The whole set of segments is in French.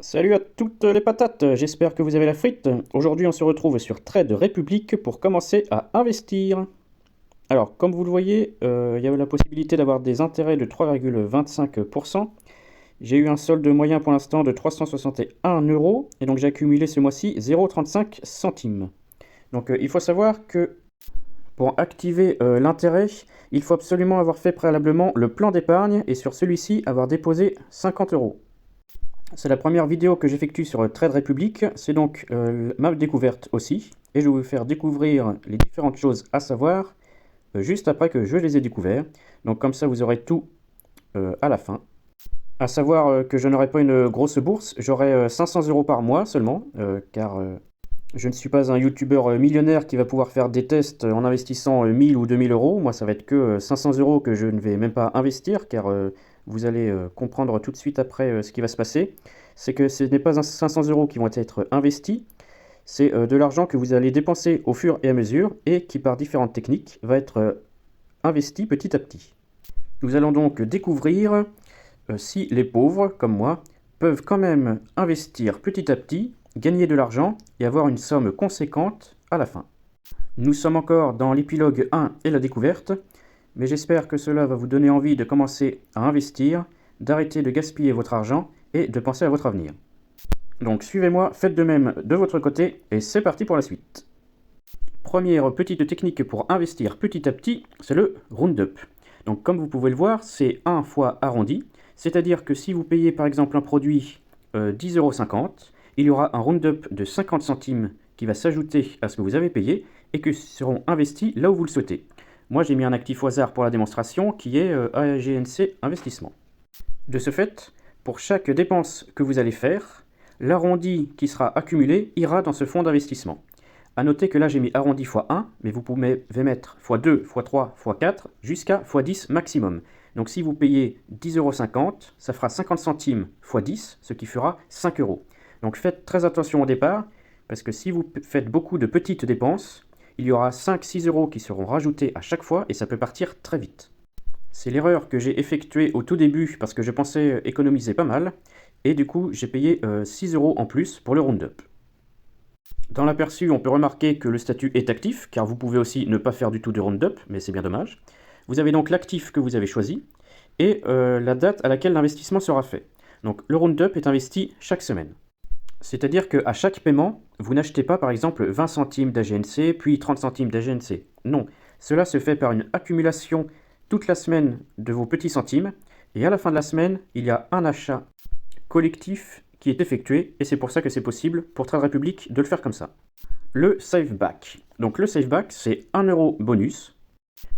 Salut à toutes les patates, j'espère que vous avez la frite. Aujourd'hui on se retrouve sur Trade Republic pour commencer à investir. Alors comme vous le voyez, il y a la possibilité d'avoir des intérêts de 3,25%. J'ai eu un solde moyen pour l'instant de 361 euros et donc j'ai accumulé ce mois-ci 0,35 centimes. Donc il faut savoir que pour activer l'intérêt, il faut absolument avoir fait préalablement le plan d'épargne et sur celui-ci avoir déposé 50 euros. C'est la première vidéo que j'effectue sur Trade Republic, c'est donc ma découverte aussi, et je vais vous faire découvrir les différentes choses à savoir juste après que je les ai découverts. Donc comme ça vous aurez tout à la fin. À savoir que je n'aurai pas une grosse bourse, j'aurai 500 euros par mois seulement, car je ne suis pas un youtubeur millionnaire qui va pouvoir faire des tests en investissant 1000 ou 2000 euros. Moi ça va être que 500 euros que je ne vais même pas investir, car vous allez comprendre tout de suite après ce qui va se passer. C'est que ce n'est pas 500 euros qui vont être investis, c'est de l'argent que vous allez dépenser au fur et à mesure et qui par différentes techniques va être investi petit à petit. Nous allons donc découvrir si les pauvres, comme moi, peuvent quand même investir petit à petit, gagner de l'argent et avoir une somme conséquente à la fin. Nous sommes encore dans l'épilogue 1 et la découverte, mais j'espère que cela va vous donner envie de commencer à investir, d'arrêter de gaspiller votre argent et de penser à votre avenir. Donc suivez-moi, faites de même de votre côté et c'est parti pour la suite. Première petite technique pour investir petit à petit, c'est le round-up. Donc comme vous pouvez le voir, c'est 1 fois arrondi, c'est-à-dire que si vous payez par exemple un produit 10,50 €, il y aura un round-up de 50 centimes qui va s'ajouter à ce que vous avez payé et qui seront investis là où vous le souhaitez. Moi j'ai mis un actif au hasard pour la démonstration qui est AGNC Investissement. De ce fait, pour chaque dépense que vous allez faire, l'arrondi qui sera accumulé ira dans ce fonds d'investissement. A noter que là j'ai mis arrondi x 1, mais vous pouvez mettre x2, x3, x4, jusqu'à x10 maximum. Donc si vous payez 10,50 €, ça fera 50 centimes x 10, ce qui fera 5 euros. Donc faites très attention au départ, parce que si vous faites beaucoup de petites dépenses, il y aura 5-6 euros qui seront rajoutés à chaque fois et ça peut partir très vite. C'est l'erreur que j'ai effectuée au tout début parce que je pensais économiser pas mal, et du coup j'ai payé 6 euros en plus pour le round-up. Dans l'aperçu, on peut remarquer que le statut est actif, car vous pouvez aussi ne pas faire du tout de round-up, mais c'est bien dommage. Vous avez donc l'actif que vous avez choisi, et la date à laquelle l'investissement sera fait. Donc le round-up est investi chaque semaine. C'est-à-dire qu'à chaque paiement, vous n'achetez pas par exemple 20 centimes d'AGNC, puis 30 centimes d'AGNC. Non, cela se fait par une accumulation toute la semaine de vos petits centimes, et à la fin de la semaine, il y a un achat collectif qui est effectué, et c'est pour ça que c'est possible pour Trade Republic de le faire comme ça. Le Save Back. Donc le Save Back, c'est 1 euro bonus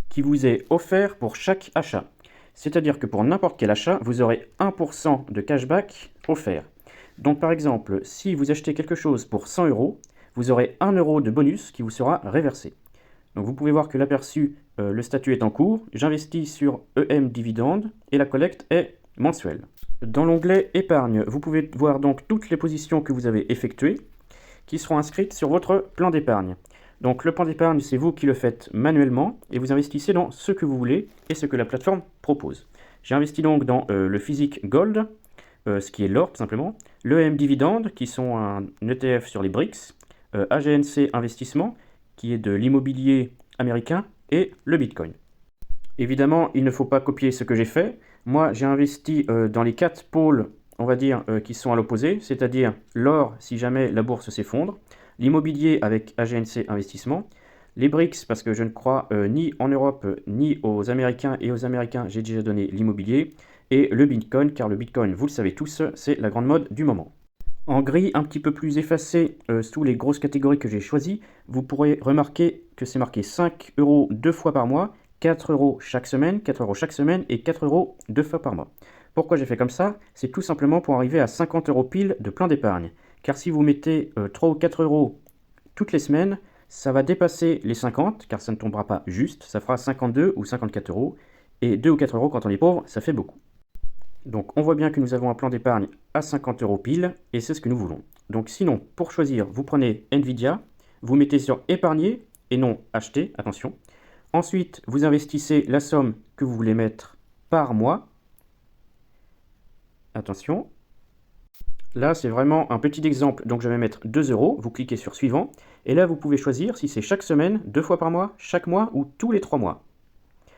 qui vous est offert pour chaque achat. C'est-à-dire que pour n'importe quel achat, vous aurez 1% de cashback offert. Donc par exemple, si vous achetez quelque chose pour 100 euros, vous aurez 1 euro de bonus qui vous sera réversé. Donc vous pouvez voir que l'aperçu, le statut est en cours. J'investis sur EM Dividende et la collecte est mensuelle. Dans l'onglet épargne, vous pouvez voir donc toutes les positions que vous avez effectuées qui seront inscrites sur votre plan d'épargne. Donc le plan d'épargne, c'est vous qui le faites manuellement et vous investissez dans ce que vous voulez et ce que la plateforme propose. J'ai investi donc dans le physique gold, ce qui est l'or tout simplement, l'EM Dividende qui sont un ETF sur les BRICS, AGNC Investissement qui est de l'immobilier américain et le Bitcoin. Évidemment, il ne faut pas copier ce que j'ai fait. Moi, j'ai investi dans les 4 pôles, on va dire, qui sont à l'opposé, c'est-à-dire l'or si jamais la bourse s'effondre, l'immobilier avec AGNC Investissement, les BRICS parce que je ne crois ni en Europe ni aux Américains, et aux Américains j'ai déjà donné l'immobilier, et le Bitcoin, car le Bitcoin, vous le savez tous, c'est la grande mode du moment. En gris, un petit peu plus effacé sous les grosses catégories que j'ai choisies, vous pourrez remarquer que c'est marqué 5 euros 2 fois par mois, 4 euros chaque semaine, 4 euros chaque semaine et 4 euros 2 fois par mois. Pourquoi j'ai fait comme ça? C'est tout simplement pour arriver à 50 euros pile de plan d'épargne. Car si vous mettez 3 ou 4 euros toutes les semaines, ça va dépasser les 50, car ça ne tombera pas juste, ça fera 52 ou 54 euros. Et 2 ou 4 euros quand on est pauvre, ça fait beaucoup. Donc on voit bien que nous avons un plan d'épargne à 50 euros pile, et c'est ce que nous voulons. Donc sinon, pour choisir, vous prenez Nvidia, vous mettez sur épargner, et non acheter, attention. Ensuite, vous investissez la somme que vous voulez mettre par mois. Attention. Là, c'est vraiment un petit exemple, donc je vais mettre 2 euros, vous cliquez sur suivant, et là vous pouvez choisir si c'est chaque semaine, 2 fois par mois, chaque mois ou tous les 3 mois.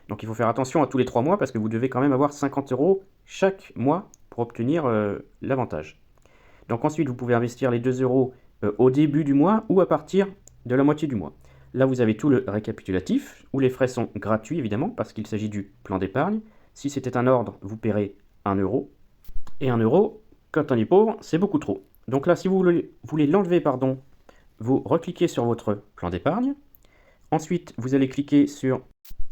Donc il faut faire attention à tous les 3 mois parce que vous devez quand même avoir 50 euros chaque mois pour obtenir l'avantage. Donc ensuite, vous pouvez investir les 2 euros au début du mois ou à partir de la moitié du mois. Là, vous avez tout le récapitulatif, où les frais sont gratuits évidemment parce qu'il s'agit du plan d'épargne. Si c'était un ordre, vous paierez 1 euro. Et 1 euro, quand on est pauvre, c'est beaucoup trop. Donc là, si vous voulez l'enlever, pardon, vous recliquez sur votre plan d'épargne. Ensuite, vous allez cliquer sur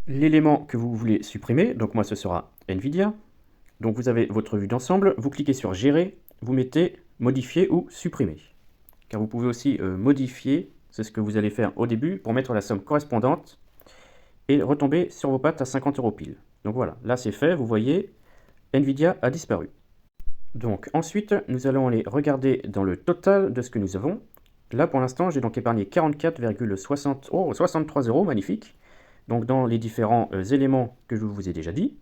l'élément que vous voulez supprimer. Donc moi, ce sera Nvidia. Donc vous avez votre vue d'ensemble. Vous cliquez sur Gérer. Vous mettez Modifier ou Supprimer. Car vous pouvez aussi modifier, c'est ce que vous allez faire au début, pour mettre la somme correspondante et retomber sur vos pattes à 50 euros pile. Donc voilà, là c'est fait, vous voyez, Nvidia a disparu. Donc ensuite, nous allons aller regarder dans le total de ce que nous avons. Là pour l'instant, j'ai donc épargné 44,63 euros, magnifique. Donc dans les différents éléments que je vous ai déjà dit.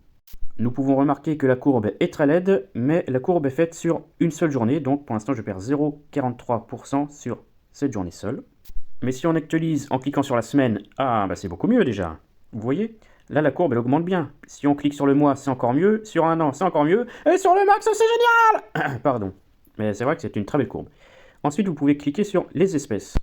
Nous pouvons remarquer que la courbe est très laide, mais la courbe est faite sur une seule journée, donc pour l'instant je perds 0,43% sur cette journée seule. Mais si on actualise en cliquant sur la semaine, c'est beaucoup mieux déjà. Vous voyez, là la courbe elle augmente bien. Si on clique sur le mois, c'est encore mieux, sur un an, c'est encore mieux, et sur le max, c'est génial. Pardon, mais c'est vrai que c'est une très belle courbe. Ensuite, vous pouvez cliquer sur les espèces.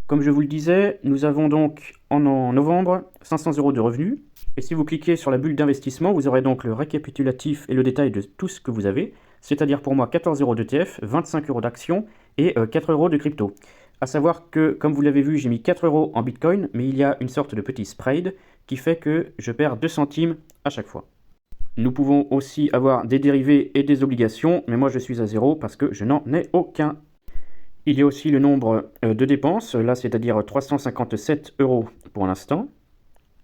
Comme je vous le disais, nous avons donc en novembre 500 euros de revenus. Et si vous cliquez sur la bulle d'investissement, vous aurez donc le récapitulatif et le détail de tout ce que vous avez. C'est-à-dire pour moi 14 euros d'ETF, 25 euros d'actions et 4 euros de crypto. A savoir que, comme vous l'avez vu, j'ai mis 4 euros en Bitcoin, mais il y a une sorte de petit spread qui fait que je perds 2 centimes à chaque fois. Nous pouvons aussi avoir des dérivés et des obligations, mais moi je suis à 0 parce que je n'en ai aucun. Il y a aussi le nombre de dépenses, là c'est-à-dire 357 euros pour l'instant.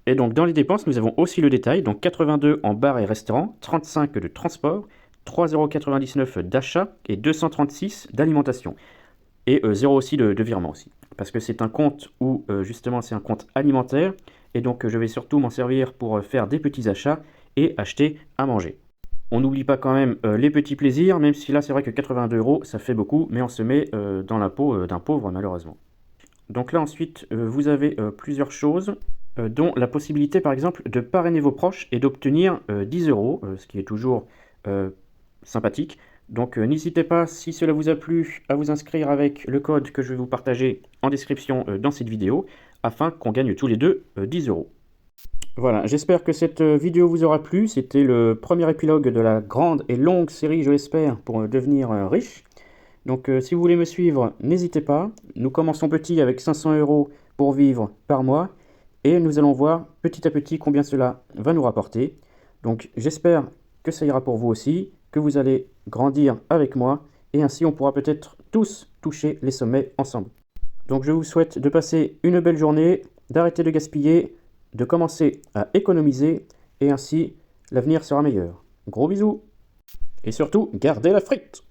Et donc dans les dépenses, nous avons aussi le détail, donc 82 en bar et restaurant, 35 de transport, 3,99 € d'achat et 236 d'alimentation. Et 0 aussi de virement aussi. Parce que c'est un compte où justement c'est un compte alimentaire, et donc je vais surtout m'en servir pour faire des petits achats et acheter à manger. On n'oublie pas quand même les petits plaisirs, même si là c'est vrai que 82 euros ça fait beaucoup, mais on se met dans la peau d'un pauvre malheureusement. Donc là ensuite vous avez plusieurs choses, dont la possibilité par exemple de parrainer vos proches et d'obtenir 10 euros, ce qui est toujours sympathique. Donc n'hésitez pas, si cela vous a plu, à vous inscrire avec le code que je vais vous partager en description dans cette vidéo, afin qu'on gagne tous les deux 10 euros. Voilà, j'espère que cette vidéo vous aura plu. C'était le premier épilogue de la grande et longue série, je l'espère, pour devenir riche. Donc si vous voulez me suivre, n'hésitez pas. Nous commençons petit avec 500 euros pour vivre par mois. Et nous allons voir petit à petit combien cela va nous rapporter. Donc j'espère que ça ira pour vous aussi, que vous allez grandir avec moi. Et ainsi on pourra peut-être tous toucher les sommets ensemble. Donc je vous souhaite de passer une belle journée, d'arrêter de gaspiller, de commencer à économiser, et ainsi l'avenir sera meilleur. Gros bisous, et surtout, gardez la frite!